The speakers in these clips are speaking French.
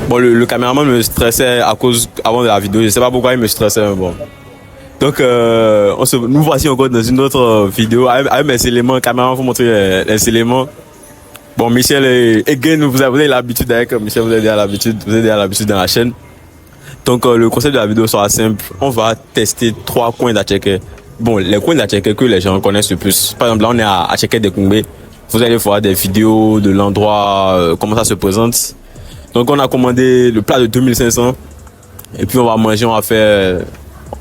Bon, le caméraman me stressait à cause avant de la vidéo. Je sais pas pourquoi il me stressait, mais bon. Donc, nous voici encore dans une autre vidéo avec mes éléments. Le caméraman, faut montrer les éléments. Bon, Michel et again, vous avez l'habitude avec Michel, vous avez l'habitude dans la chaîne. Donc, le concept de la vidéo sera simple. On va tester 3 coins d'Acheke. Bon, les coins d'Acheke que les gens connaissent le plus. Par exemple, là, on est à Acheke de Kungbe. Vous allez voir des vidéos de l'endroit, comment ça se présente. Donc, on a commandé le plat de 2500. Et puis, on va manger, on va faire...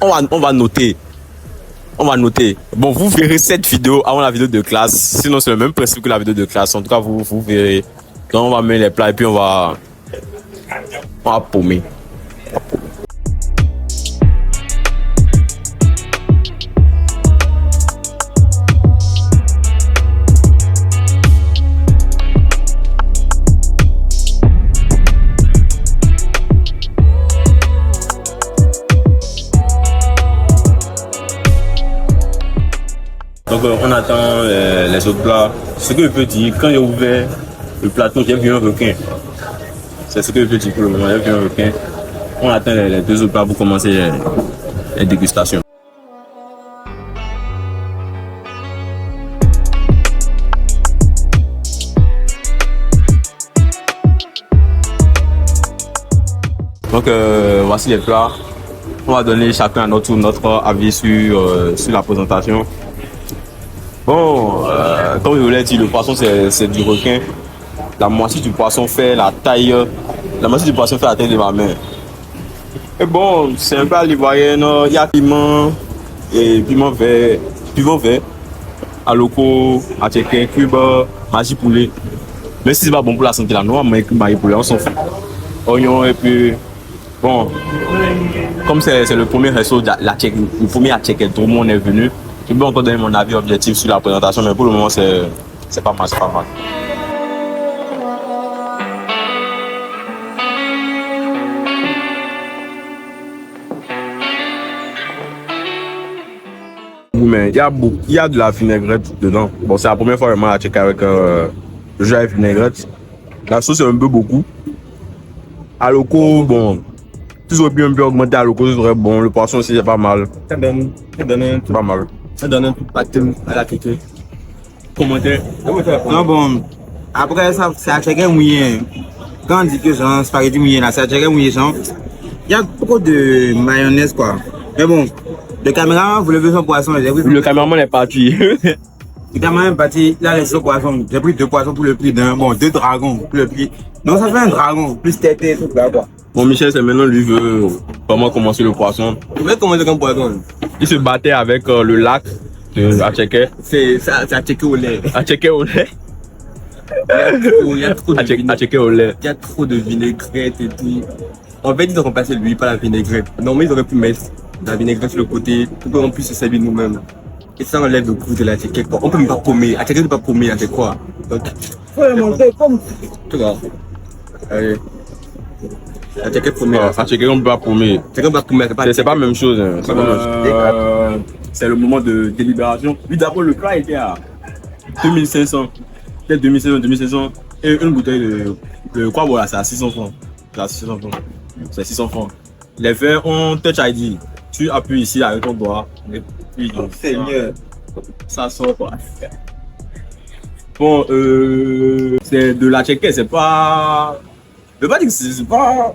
On va noter. On va noter. Bon, vous verrez cette vidéo avant la vidéo de classe. Sinon, c'est le même principe que la vidéo de classe. En tout cas, vous verrez. Donc, on va mettre les plats et puis on va paumer. Donc on attend les autres plats. Ce que je peux dire, quand j'ai ouvert le plateau, j'ai vu un requin. C'est ce que je peux dire pour le moment, j'ai vu un requin. On attend les 2 autres plats pour commencer les dégustations. Donc voici les plats. On va donner chacun à notre tour notre avis sur la présentation. Bon, comme je vous l'ai dit, le poisson c'est du requin. La moitié du poisson fait la taille de ma main. Et bon, c'est un peu à l'ivoirienne. Il y a piment et piment vert, aloko, acheke, cube, magie poulet. Mais si c'est pas bon pour la santé, là, nous on met magie poulet, on s'en fout. Oignon et puis bon, comme c'est le premier resto, le premier acheke, tout le monde est venu. Je peux encore donner mon avis objectif sur la présentation, mais pour le moment, c'est pas mal, Mais il y a de la vinaigrette dedans. Bon, c'est la première fois que je mange checker avec le jus avec vinaigrette. La sauce est un peu beaucoup. Aloko, bon, si j'aurais pu un peu augmenter Aloko, ce serait bon. Le poisson aussi, c'est pas mal. C'est pas mal. Ça donne un peu de pâte à la tête. Commentaire. Non, bon, après ça, c'est à checker mouillé. Quand on dit que c'est spaghetti mouillé, là, c'est à checker mouillé. Il y a beaucoup de mayonnaise, quoi. Mais bon, le caméraman voulait ver son poisson. Le caméraman est parti. Le caméraman est parti, il a laissé son poisson. J'ai pris 2 poissons pour le prix d'un. Bon, 2 dragons pour le prix. Non, ça fait un dragon, plus tête et tout là, quoi. Bon, Michel, c'est maintenant lui veut vraiment commencer le poisson. Il veut commencer comme poisson. Il se battait avec le lac de Acheke. C'est Acheke au lait. Acheke au lait. Il y a trop de Acheke au lait. Il y a trop de vinaigrette et tout. En fait, ils ont remplacé l'huile par la vinaigrette. Normalement, ils auraient pu mettre la vinaigrette sur le côté pour qu'on puisse se servir nous-mêmes. Et ça enlève le goût de la Acheke. On peut même pas paumer. Acheke ne peut pas paumer, c'est quoi? Donc, faut le manger comme. Tu vois. Allez. Acheke paumer. Acheke on peut pas paumer. C'est pas la même chose. C'est le moment de délibération. Lui d'abord le plat était à 2500. Peut-être 2500. Et une bouteille de quoi voilà, c'est à 600 francs. C'est 600 francs. Les verres ont Touch ID. Tu appuies ici avec ton doigt. Et puis, c'est mieux. Ça sort quoi. Bon, c'est de la Acheke, c'est pas. Je veux pas dire que c'est pas.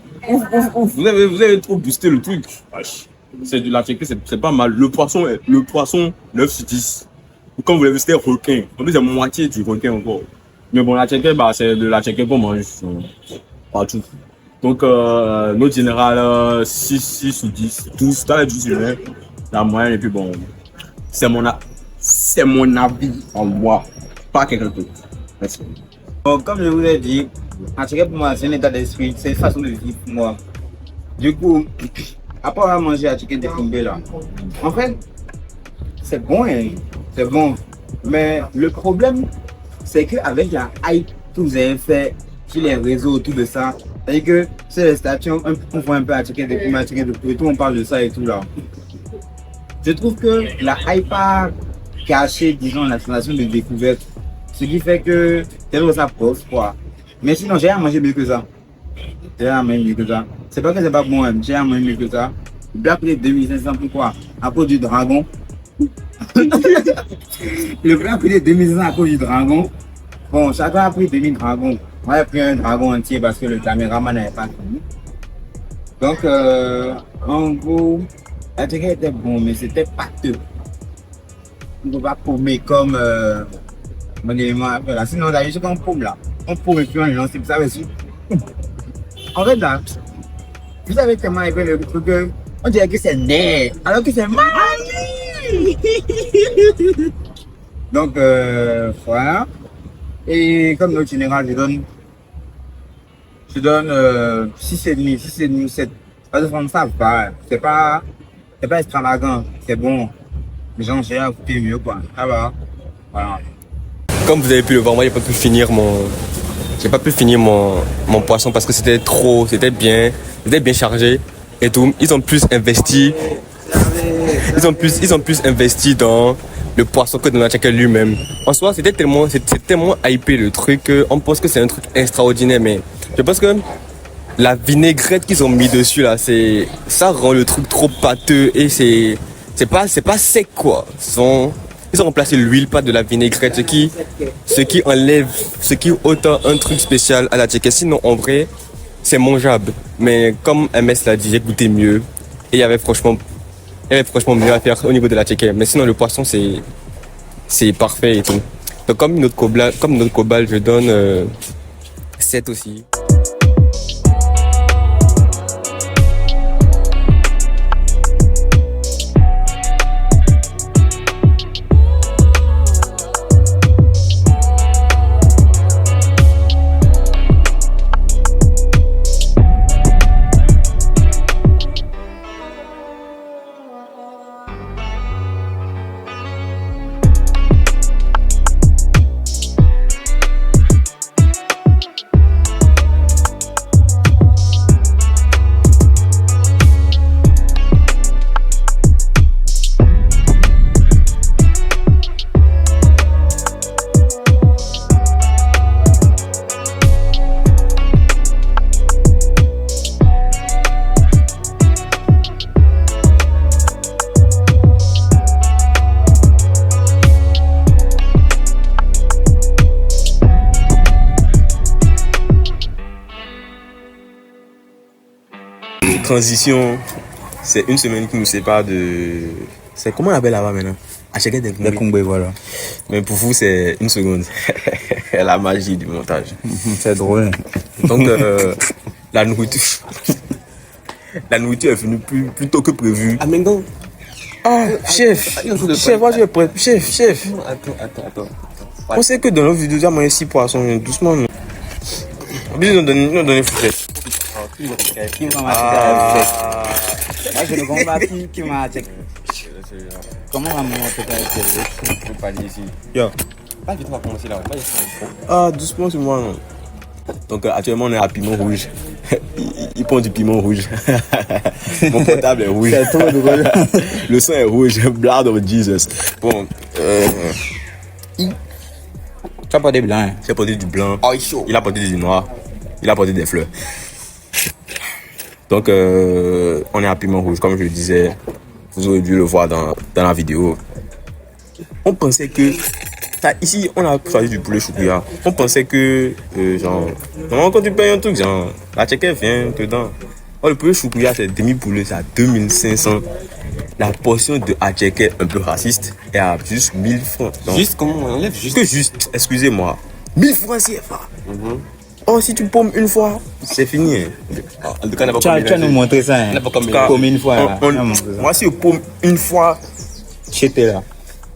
Vous avez trop boosté le truc. C'est de la Acheke, c'est pas mal. Le poisson 9 sur 10. Comme vous l'avez vu, c'était requin. En plus, c'est moitié du requin encore. Mais bon, la Acheke, bah, c'est de la Acheke qu'on mange partout. Donc, notre général, 6 sur 10. 12, t'as les 12 sur 20. La moyenne, et puis bon, c'est mon avis en moi, pas quelqu'un d'autre. Merci. Bon, comme je vous ai dit, Acheke pour moi, c'est un état d'esprit, c'est une façon de vivre pour moi. Du coup, après avoir mangé Acheke de Kungbe là, en fait, c'est bon, hein, c'est bon. Mais le problème, c'est qu'avec la hype que vous avez fait sur les réseaux autour de ça, c'est-à-dire que c'est les stations, on voit un peu Acheke de Kungbe, Acheke de Kungbe, tout le monde parle de ça et tout là. Je trouve que la hype a caché, disons, la sensation de découverte. Ce qui fait que c'est ça prof, quoi. Mais sinon, j'ai à manger mieux que ça. J'ai la même mieux que ça. C'est pas que c'est pas bon, hein. J'ai la même mieux que ça. Il doit payer 2500 pourquoi? À cause du dragon. Le prix a pris 2500 à cause du dragon. Bon, chacun a pris 2000 dragons. Moi, j'ai pris un dragon entier parce que le caméraman n'avait pas fini. Donc, en gros, la ticket était bon, mais c'était pâteux. On ne peut pas paumer comme mon élément après là. Sinon, d'ailleurs, c'est qu'on paume là. On paume et puis on lance, vous savez. En fait, là, vous savez comment il fait le truc, on dirait que c'est net, alors que c'est mal. Donc, voilà. Et comme notre général, je donne 6,5, 6,5, 7. Parce que ça va, c'est pas extravagant, c'est bon. Les gens, j'ai à couper mieux, quoi. Ça va. Voilà. Comme vous avez pu le voir, moi j'ai pas pu finir mon poisson parce que c'était bien chargé et tout. Ils ont plus investi dans le poisson que dans la tchèque lui-même. En soi, c'était tellement hypé le truc qu'on pense que c'est un truc extraordinaire, mais je pense que la vinaigrette qu'ils ont mis dessus là, ça rend le truc trop pâteux et c'est pas sec quoi. Ils ont remplacé l'huile par de la vinaigrette, ce qui ôte un truc spécial à la tchèque. Sinon, en vrai, c'est mangeable. Mais comme MS l'a dit, j'ai goûté mieux. Et il y avait franchement mieux à faire au niveau de la tchèque. Mais sinon, le poisson, c'est parfait et tout. Donc, comme notre cobal, je donne 7 aussi. Transition, c'est une semaine qui nous sépare de. C'est comment on appelle là-bas maintenant? Acheter des Kumbé, voilà. Mais pour vous, c'est une seconde. La magie du montage. C'est drôle. Donc, la nourriture est venue plus tôt que prévu. Ah, mais non. Ah, chef, moi je vais prêt. Chef. Attends. On sait que dans nos vidéos, il y a moins 6 poissons, doucement. On va nous donner fourchette. Qui m'a moi, je ne comprends pas qui m'a attaqué. Comment on va monter Je peux pas dire ici. Yo. Pas du tout, on va commencer là. Ah, doucement sur moi. Non. Donc, actuellement, on est à piment rouge. Il prend du piment rouge. Mon portable est rouge. C'est trop drôle. Le sang est rouge. Blood of Jesus. Bon, Tu as pas des blancs. j'ai porté du blanc. Oh, il est chaud. Il a porté du noir. Il a porté des fleurs. Donc, on est à piment rouge, comme je le disais. Vous aurez dû le voir dans la vidéo. On pensait que... Ici, on a choisi du poulet choukouya. On pensait que, genre... Normalement, quand tu payes un truc, genre... La tchèque vient dedans. Oh, le poulet choukouya, c'est demi-poulet, c'est à 2500. La portion de Atcheke, un peu raciste, est à juste 1000 francs. Donc, Juste comment on enlève juste. que juste, excusez-moi, 1000 francs CFA. Oh, si tu paumes une fois, c'est fini. Hein. En tout cas, on n'a pas Tu vas nous montrer ça. On n'a pas comme Comme une fois. Là. Moi, si je paume une fois, J'étais là.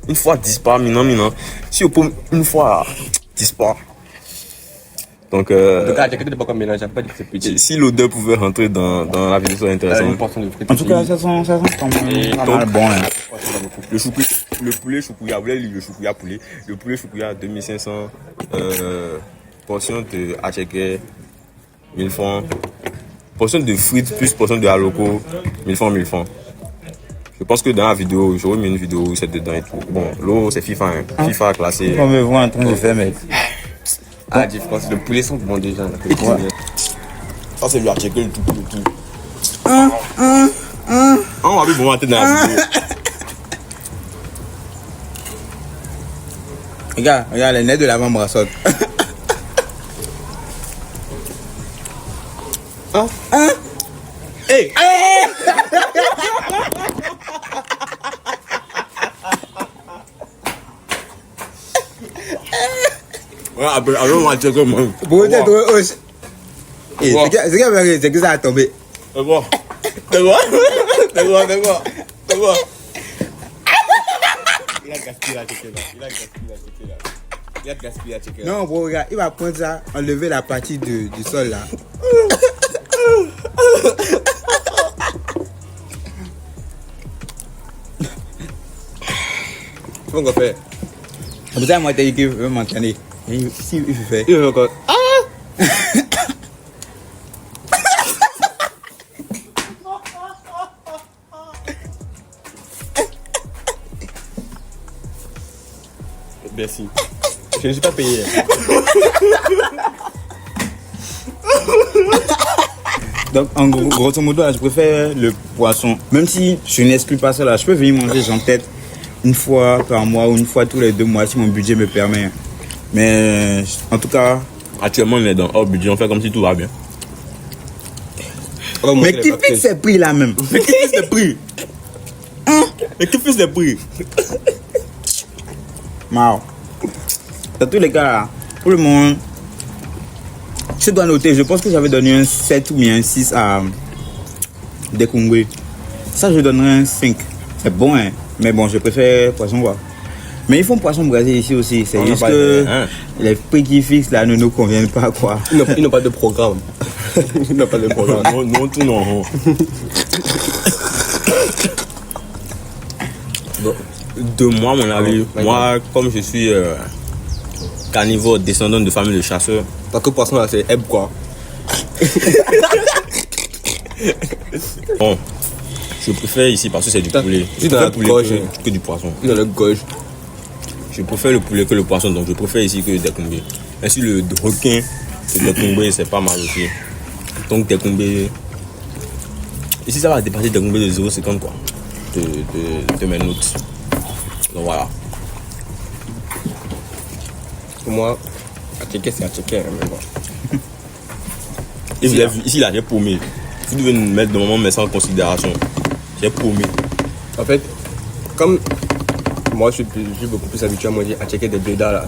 une fois disparaît, non. Si je paume une fois, disparaît. Donc, En tout cas, il n'y a pas comme mélange, pas dit que c'est petit. si l'odeur pouvait rentrer dans la vidéo, ça serait Une intéressant. portion de frites. En tout cas, ça sent quand même pas mal bon. Hein. Le poulet choukouya, vous voulez lire le choukouya poulet. Le poulet choukouya, 2500. Portion de Atcheke, 1000 francs. Portion de frites plus portion de haloko, 1000 francs. Je pense que dans la vidéo, j'aurais mis une vidéo où c'est dedans et tout. Bon, l'eau, c'est FIFA. Hein. FIFA classé. On me voit en train de faire, mec. Ah, je pense que le poulet sont bons déjà. Ça, c'est lui à checker le tout. On va plus vraiment dans la vidéo. Regarde les nez de l'avant-bras. Hey! Ouais, après, on va checker, moi. C'est que ça a tombé. C'est bon. Il a gaspillé la checker là. Non, bro, regarde, il va prendre ça, enlever la partie du sol là. Qu'est-ce qu'on fait? C'est ça, moi, t'as dit qu'il veut m'entraîner. Si, il fait. Il veut encore. Merci. Je ne suis pas payé. Donc, en gros, grosso modo, là, je préfère le poisson. Même si je n'exclus pas ça, là, je peux venir manger, genre, peut-être une fois par mois ou une fois tous les 2 mois si mon budget me permet. Mais, en tout cas. Actuellement, on est dans hors budget, on fait comme si tout va bien. Mais qui fixe ces prix là même? Mais qui fixe les prix? Mais qui fixe les prix? Mao. Dans tous les cas, là, pour le moment, je dois noter, je pense que j'avais donné un 7 ou bien un 6 à Dekungwe. Ça, je donnerais un 5. C'est bon, hein. Mais bon, je préfère poisson bois. Mais ils font poisson braisé ici aussi. C'est juste que les prix qu'ils fixent là ne nous conviennent pas, quoi. Ils n'ont pas de programme. Ils n'ont pas de programme. Non, tout non. De moi, mon avis, moi, comme je suis carnivore, descendant de famille de chasseurs. Parce que poisson là, c'est eb quoi. Bon, je préfère ici parce que c'est du poulet. Je préfère poulet gorge que du poisson. Dans le gauche. Je préfère le poulet que le poisson, donc je préfère ici que Dekungwe. Ainsi, le requin de Dekungwe, c'est pas mal aussi. Donc, Dekungwe. Ici, ça va dépasser Dekungwe de 0,50 quoi. De mes notes. Donc voilà. Pour moi, à checker, c'est à checker. Mais bon. Ici, là, j'ai paumé. Vous devez nous mettre de moment, mais sans considération. J'ai paumé. En fait, comme moi, je suis beaucoup plus habitué à manger à checker des blédards là.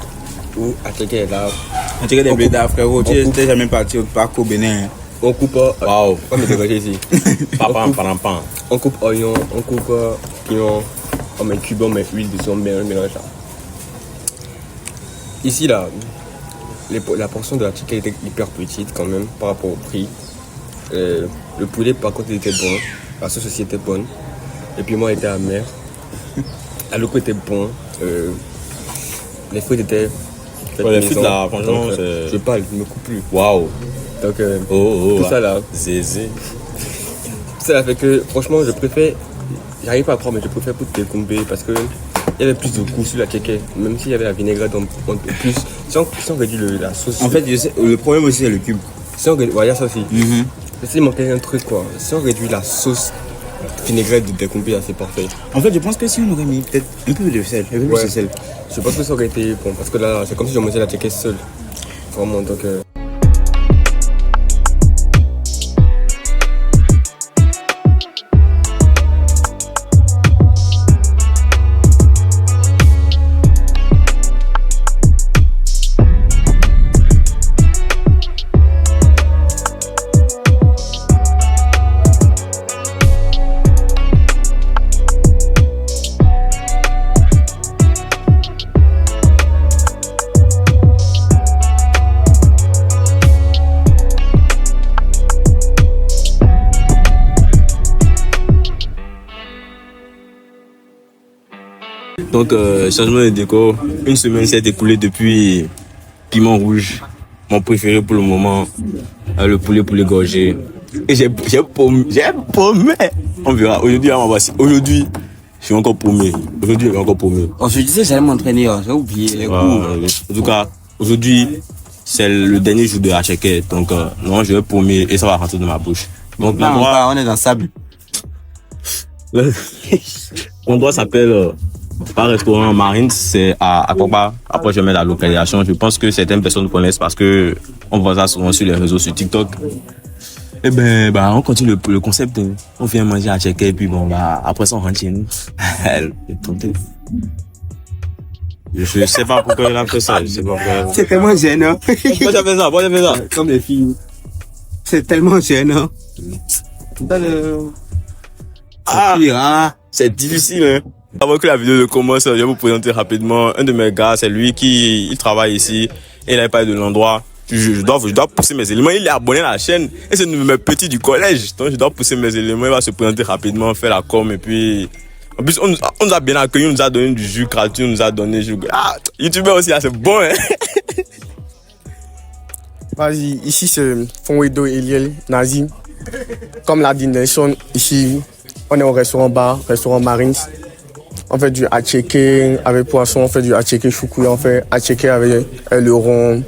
Ou à checker là. À checker des blédards, frérot. Tu n'es jamais parti au parc au Bénin. On coupe. Waouh. Pas me dégager ici. On coupe oignon, on coupe piment, on met cube, on met huile dessus, on mélange ça. Ici là, la portion de la chicken était hyper petite quand même par rapport au prix. Le poulet par contre il était bon, la sauce aussi était bonne. Et puis moi était amer. La loco était bon. Les frites étaient. Les frites là, franchement, je parle, je ne me coupe plus. Waouh. Donc tout ça là. Zézé. Ça fait que franchement je préfère, j'arrive pas à croire mais je préfère pour Dekungwe parce que il y avait plus de goût sur la tchéké, même s'il y avait la vinaigrette en plus, si on réduit la sauce. En fait le problème aussi c'est le cube. Si on réduit, il y a ça aussi. Mais s'il manquait un truc quoi, si on réduit la sauce vinaigrette de Dekungwe c'est parfait. En fait je pense que si on aurait mis peut-être un peu de sel, un peu plus de sel. Je pense que ça aurait été bon parce que là c'est comme si je mangeais la tchéké seule. Vraiment donc Donc, changement de décor. Une semaine s'est écoulée depuis piment rouge, mon préféré pour le moment, le poulet gorgé. Et j'ai paumé. On verra. Aujourd'hui, aujourd'hui, je suis encore paumé. On se disait j'allais m'entraîner, j'ai oublié les cours. En tout cas, aujourd'hui, c'est le dernier jour de Acheke. Donc, non, je vais paumer et ça va rentrer dans ma bouche. Donc, l'endroit, on est dans le sable. l'endroit s'appelle pas restaurant Marines, c'est à Koba. Après, je mets la localisation. Je pense que certaines personnes connaissent parce que on voit ça souvent sur les réseaux, sur TikTok. Et ben, on continue le concept. On vient manger à Tchèque et puis bon, après ça, on rentre chez nous. Je sais pas pourquoi il a fait ça. Je sais pas pourquoi. C'est tellement gênant. Pourquoi tu as fait ça? Pourquoi tu as fait ça? Comme les filles. C'est tellement gênant. C'est difficile, hein. Avant que la vidéo commence, je vais vous présenter rapidement un de mes gars. C'est lui qui travaille ici. Et il a parlé de l'endroit. Je dois pousser mes éléments. Il est abonné à la chaîne. Et c'est un de mes petits du collège. Donc, je dois pousser mes éléments. Il va se présenter rapidement, faire la com. Et puis, en plus, on nous a bien accueillis. On nous a donné du jus gratuit. On nous a donné du jus. Ah, YouTubeur aussi, là, c'est bon, hein. Vas-y, ici c'est Fonwedo Eliel Nazi. Comme l'a dit Nelson, ici, on est au restaurant Marines. On fait du hacheke avec poisson, on fait du hacheke choukouya, on fait hacheke avec le rond.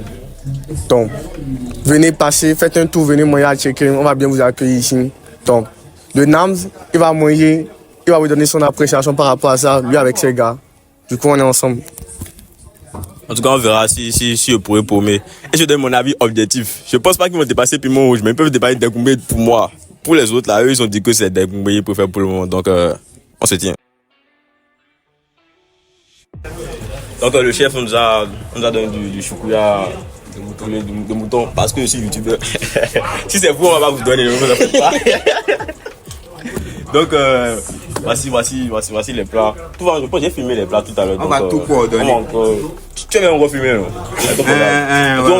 Donc, venez passer, faites un tour, venez manger hacheke, on va bien vous accueillir ici. Donc, le Nams, il va manger, il va vous donner son appréciation par rapport à ça, lui avec ses gars. Du coup, on est ensemble. En tout cas, on verra si je pourrais paumer. Et je donne mon avis objectif. Je pense pas qu'ils vont dépasser Piment Rouge, mais ils peuvent dépasser Dekoumbe pour moi. Pour les autres, là, eux, ils ont dit que c'est Dekoumbe qu'ils préfèrent pour le moment. Donc, on se tient. Donc, le chef nous a donné du choukouya de mouton parce que je suis youtubeur. Si c'est vous, on va pas vous donner, ne vous en faites pas. Donc, voici les plats. J'ai filmé les plats tout à l'heure. On va tout coordonner. Tu vas encore filmer, non? On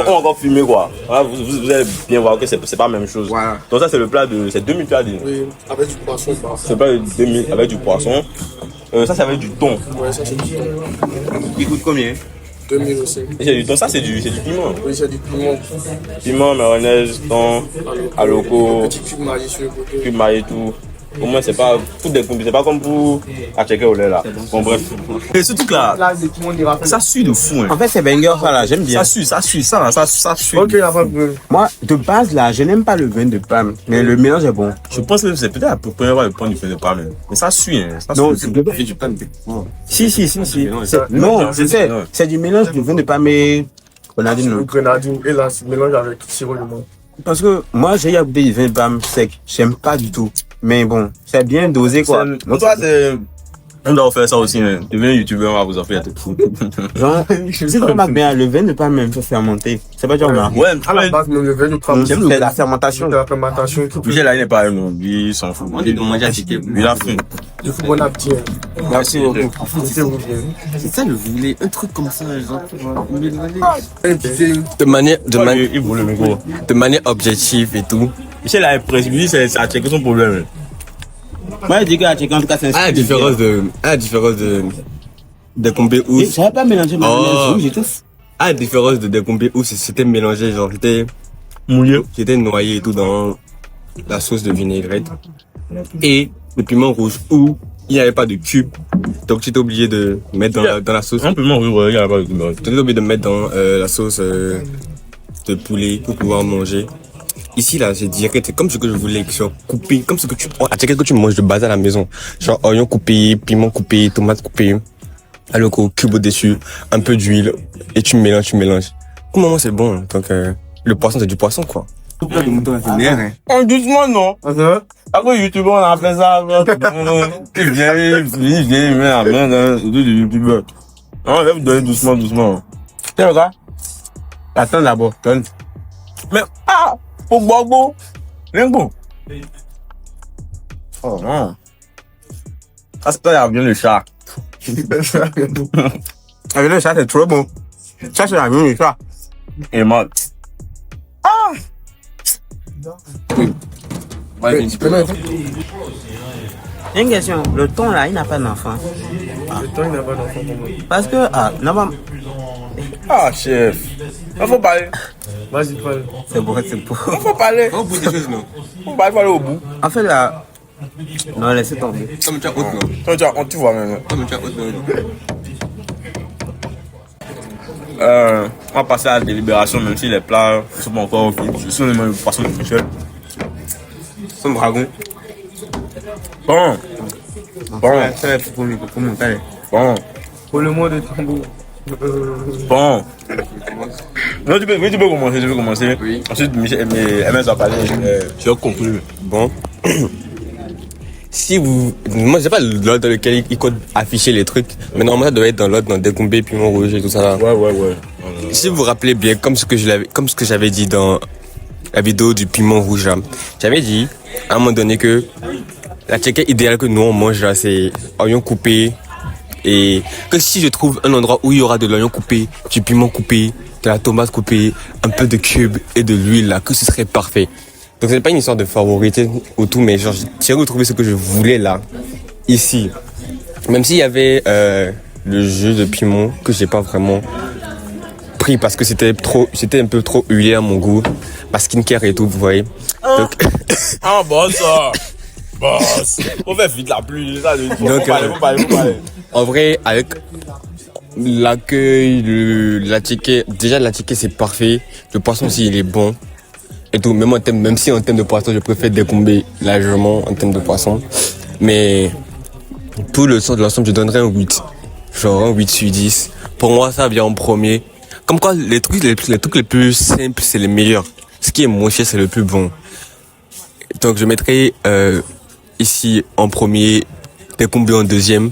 va encore filmer, quoi. Voilà, vous allez bien voir que c'est pas la même chose. Voilà. Donc, ça, c'est le plat c'est 2000 plats. Oui, avec du poisson. C'est le plat de 2000 avec du poisson. Ça, c'est avec du thon. Ouais, ça c'est du thon. Il coûte combien? 2000 aussi. Et c'est du thon, ça, c'est du piment. Oui, c'est du piment. Piment, mayonnaise, thon, aloko, Petit cube maillé sur le côté. cube maillé, tout. Au moins, c'est pas tout découpé, c'est pas comme pour à checker au lait là. Bon, bref. Et ce truc là, Là, tout le monde ira faire. ça suit de fou. Hein. En fait, c'est banger, ça là, j'aime bien. Ça suit, ça suit. Ok, la fin de Moi, de base là, je n'aime pas le vin de pomme, mais le mélange est bon. Je pense que c'est peut-être la première fois de prendre du feu de pomme. Mais ça suit, hein. Ça Non, suit. c'est du pomme. Si. Non, je sais. C'est du mélange de vin de pomme et grenadine. le grenadine. Et là, c'est mélange avec sirop de menthe. Parce que moi, j'ai goûté du vin de pomme sec. J'aime pas du tout. Mais bon, c'est bien dosé quoi. Donc, toi, on doit faire ça aussi. Hein. Devenez youtubeur, on va vous en faire. Genre, c'est vraiment bien. Le vin de pomme même fait fermenter. C'est pas genre là. Ouais, À la base, même le vin de pomme. C'est la fermentation. C'est la fermentation. Michel, là, il n'est pas avec nous. Lui, il s'en fout. On doit manger à chiquer. Lui, il a faim. Du coup, bon appétit. Merci beaucoup. Profitez-vous bien. C'est ça le voulait. Un truc comme ça, genre. De manière, Il vaut le micro. de manière objective et tout. Michel a précis, lui, c'est à checker son problème. Moi, je dis que la chicken, en tout cas, c'est À la différence de Combe où. Je savais pas mélanger ma mayonnaise rouge et tout. À la différence de Combe où c'était mélangé, genre j'étais Mouillé. j'étais noyé et tout dans la sauce de vinaigrette. Et le piment rouge où il n'y avait pas de cube. Donc tu étais obligé de mettre dans la sauce. Un peu moins, oui, il n'y a pas de couleur. Tu étais obligé de mettre dans la sauce de poulet pour pouvoir manger. Ici, là, c'est direct, c'est comme ce que je voulais, genre coupé, comme ce que tu manges de base à la maison. Genre oignon coupé, piment coupé, tomate coupée, aloko, cube au-dessus, un peu d'huile, et tu mélanges. Pour le moment, c'est bon. Donc, le poisson, c'est du poisson, quoi. En doucement, non. Après, youtubeur, on a fait ça. Il vient, il met la main dans le dos du youtubeur. On va vous donner doucement. Tiens, regarde. Attends d'abord, donne. Mais, pour Bobo, Lingo. Oh non. Ça, c'est pas bien le chat. Avec le chat, c'est trop bon. Ça, c'est la viande du chat. Il est mort. J'ai une question. Le thon là, il n'a pas d'enfant. Le temps, il n'a pas d'enfant pour moi. Parce que, non, Chef. Il faut parler. Vas-y, parle. c'est bon. Il faut parler. Au bout des choses, non. Il faut parler au bout. En fait, là, non, laissez tomber. Comme tu as haute, non. Tu vois même. Comme tu as haute, non. On va passer à la délibération, même si les plats ne sont pas encore cuits. Ce sont les mêmes poissons de Michel. Son dragon. Bon. Bon. Bon. Pour le mot de tambour. Bon. Non, tu peux commencer. Oui. Ensuite, Michel, MS va parler. Je vais conclure. Bon. Si vous. Moi, je sais pas l'ordre dans lequel il compte afficher les trucs, mais normalement, ça doit être dans l'ordre, dans Décombé, Piment Rouge et tout ça. Ouais. Si vous vous rappelez bien, comme ce que j'avais dit dans la vidéo du piment rouge là, j'avais dit à un moment donné que la tchéké idéale que nous on mange là, c'est oignon coupé, et que si je trouve un endroit où il y aura de l'oignon coupé, du piment coupé, de la tomate coupée, un peu de cube et de l'huile là, que ce serait parfait. Donc c'est pas une histoire de favoritisme ou tout, mais genre j'ai retrouvé ce que je voulais là, ici. Même s'il y avait le jus de piment que j'ai pas vraiment pris parce que c'était un peu trop huilé à mon goût, ma skincare et tout, vous voyez. Donc Ah, bon, ça. Boss. On fait vite la pluie. Donc, Faut parler. en vrai, avec l'accueil, la ticket, déjà la ticket c'est parfait. Le poisson aussi il est bon. Et tout, même si en termes de poisson, je préfère Décombé largement en termes de poisson. Mais tout le sens de l'ensemble, je donnerais un 8. Genre un 8 sur 10. Pour moi, ça vient en premier. Comme quoi, les trucs les plus simples, c'est les meilleurs. Ce qui est moins cher, c'est le plus bon. Donc, je mettrai ici en premier, Décombé en deuxième.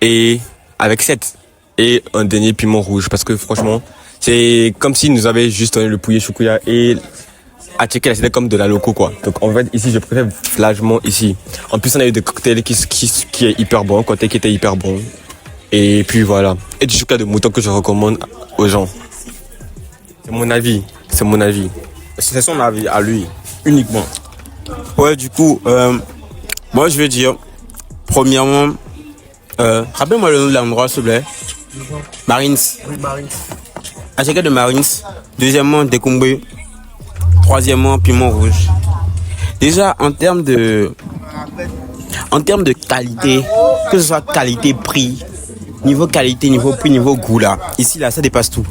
Et avec 7. Et un dernier piment rouge. Parce que franchement, c'est comme s'ils nous avaient juste donné le poulet choukouya et à checker là, c'était comme de la loco quoi. Donc en fait ici je préfère largement ici. En plus on a eu des cocktails qui est hyper bon, un cocktail qui était hyper bon. Et puis voilà. Et du chocolat de mouton que je recommande aux gens. C'est mon avis. C'est son avis à lui, uniquement. Ouais, du coup, moi je veux dire, premièrement, rappelle-moi le nom de l'endroit s'il te plaît. Marines. À checker de Marines. Deuxièmement, Décombé. Troisièmement, Piment Rouge. Déjà, en termes de qualité, que ce soit qualité-prix, niveau qualité, niveau prix, niveau goût là, ici là, ça dépasse tout.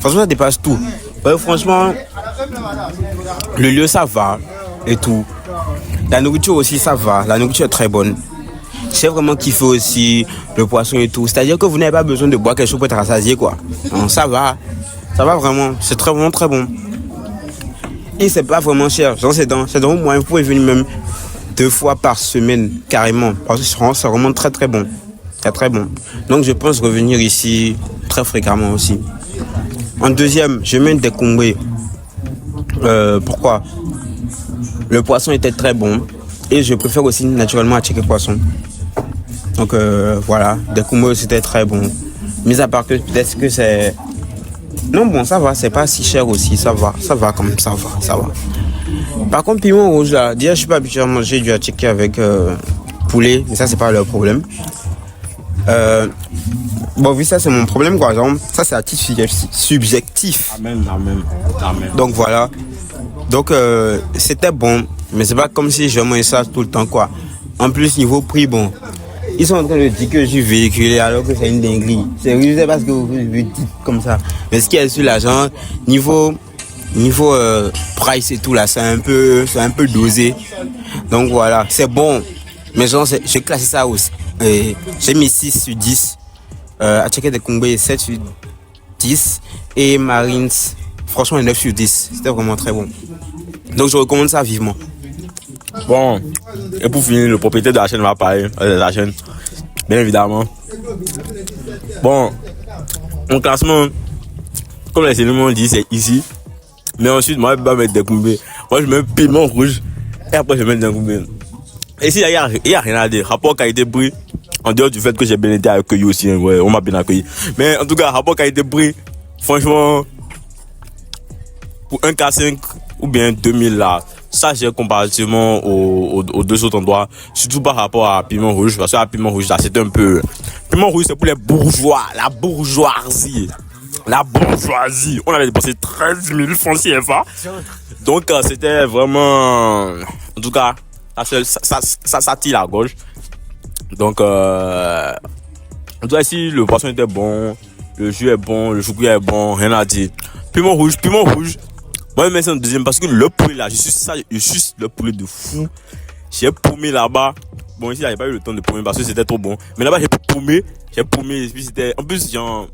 Franchement, ça dépasse tout. Ouais, franchement, le lieu ça va et tout. La nourriture aussi ça va. La nourriture est très bonne. J'ai vraiment kiffé aussi le poisson et tout. C'est-à-dire que vous n'avez pas besoin de boire quelque chose pour être rassasié quoi. Non, ça va vraiment. C'est très bon, très bon. Et c'est pas vraiment cher. Genre c'est dans moyen. Vous pouvez venir même 2 fois par semaine carrément. Parce que c'est vraiment très très bon. C'est très bon. Donc je pense revenir ici très fréquemment aussi. En deuxième, je mets Décombé. Pourquoi? Le poisson était très bon. Et je préfère aussi naturellement à checker poisson. Donc voilà, Décombé c'était très bon. Mis à part que peut-être que c'est... Non bon ça va, c'est pas si cher aussi, ça va quand même, ça va. Par contre Piment Rouge là, déjà je suis pas habitué à manger du checker avec poulet, mais ça c'est pas le problème. Bon vu ça c'est mon problème quoi, genre, ça c'est à titre subjectif. Amen. Donc voilà. Donc c'était bon, mais c'est pas comme si je mangeais ça tout le temps quoi. En plus niveau prix bon. Ils sont en train de dire que je suis véhiculé alors que c'est une dinguerie. C'est juste parce que vous dites comme ça. Mais ce qui est sur l'argent, niveau price et tout là, c'est un peu dosé. Donc voilà, c'est bon. Mais genre, j'ai classé ça aussi. J'ai mis 6 sur 10. À checker Décombé, 7 sur 10. Et Marines, franchement, 9 sur 10. C'était vraiment très bon. Donc je recommande ça vivement. Bon, et pour finir, le propriétaire de la chaîne va parler de la chaîne, bien évidemment. Bon, mon classement, comme les éléments dit, c'est ici. Mais ensuite, moi, je vais mettre Décombé. Moi, je mets Piment Rouge. Et après, je mets Décombé. Et ici, il n'y a rien à dire. Rapport qualité-prix, en dehors du fait que j'ai bien été accueilli aussi. Hein, ouais, on m'a bien accueilli. Mais en tout cas, rapport qualité-prix, franchement, pour 1K5 ou bien 2000 là, ça j'ai comparativement aux 2 autres endroits, surtout par rapport à Piment Rouge, parce que à Piment Rouge là c'était un peu... Piment Rouge c'est pour les bourgeois, la bourgeoisie. On avait dépensé 13 000 francs CFA. Donc c'était vraiment... En tout cas, ça tire la gauche. Donc, en tout cas ici le poisson était bon, Le jus est bon, le choukouya est bon, rien à dire. Piment rouge. Moi, je mets ça en deuxième parce que le poulet là, je suis le poulet de fou. J'ai paumé là-bas. Bon, ici, j'avais pas eu le temps de paumer parce que c'était trop bon. Mais là-bas, j'ai paumé, et puis c'était, en plus, genre,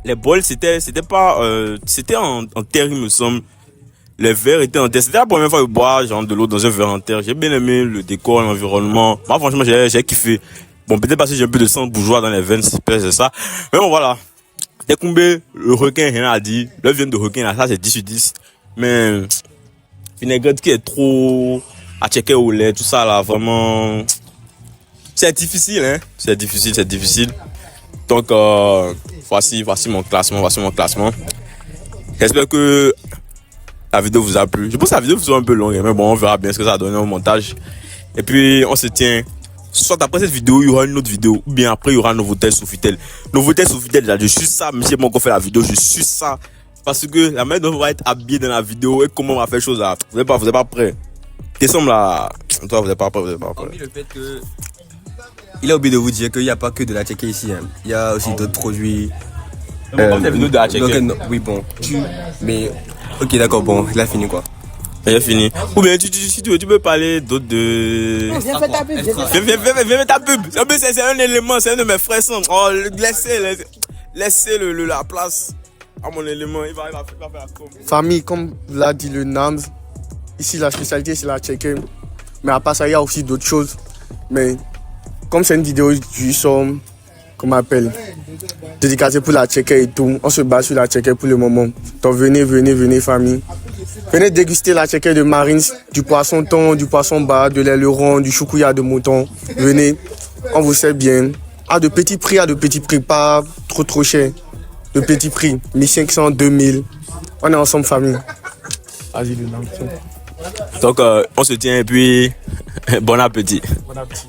les bols, c'était pas, c'était en terre, il me semble. Les verres étaient en terre. C'était la première fois que je bois, genre, de l'eau dans un verre en terre. J'ai bien aimé le décor, l'environnement. Moi, franchement, j'ai kiffé. Bon, peut-être parce que j'ai un peu de sang bourgeois dans les veines, c'est ça. Mais bon, voilà. Décombé, le requin, rien à dire. Le viande de requin, là, ça, c'est 10 sur 10. Mais, vinaigrette qui est trop à checker au lait, tout ça, là, vraiment, c'est difficile, hein. C'est difficile. Donc, voici mon classement. J'espère que la vidéo vous a plu. Je pense que la vidéo sera un peu longue, mais bon, on verra bien ce que ça va donner au montage. Et puis, on se tient. Soit après cette vidéo, il y aura une autre vidéo, ou bien après, il y aura Novotel Sofitel. Novotel Sofitel, là, je suis ça, monsieur, mon fait la vidéo, je suis ça. Parce que la manière dont on va être habillé dans la vidéo et comment on va faire choses là, vous n'êtes pas prêts. Décembre là, toi, vous n'êtes pas prêts. Hormis le fait que. Il a oublié de vous dire qu'il n'y a pas que de la tchéké ici. Hein. Il y a aussi d'autres produits. Comme des vidéos de la tchéké. Oui, bon. Mais. Ok, d'accord, bon, il a fini quoi. J'ai fini. Ou bien si tu veux, tu peux parler d'autres de. Viens faire ta pub. Viens faire ta pub. C'est un élément, c'est un de mes frères. Oh, laissez la place à mon élément. Il va faire la com. Famille, comme l'a dit le Nams, ici la spécialité c'est la tchéké. Mais à part ça, il y a aussi d'autres choses. Mais comme c'est une vidéo du son, qu'on m'appelle, dédicacée pour la tchéké et tout, on se base sur la tchéké pour le moment. Donc venez famille. Venez déguster la tchéké de Marines, du poisson thon, du poisson bar, de l'aileron, du choukouya de mouton. Venez, on vous sert bien. À de petits prix, pas trop cher. De petits prix, 1500, 2000. On est ensemble famille. Vas-y le nom. Donc on se tient et puis bon appétit. Bon appétit.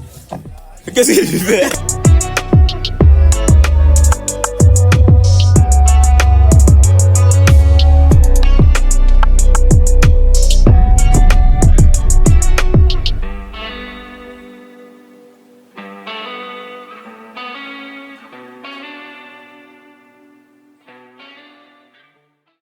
Qu'est-ce que tu fais?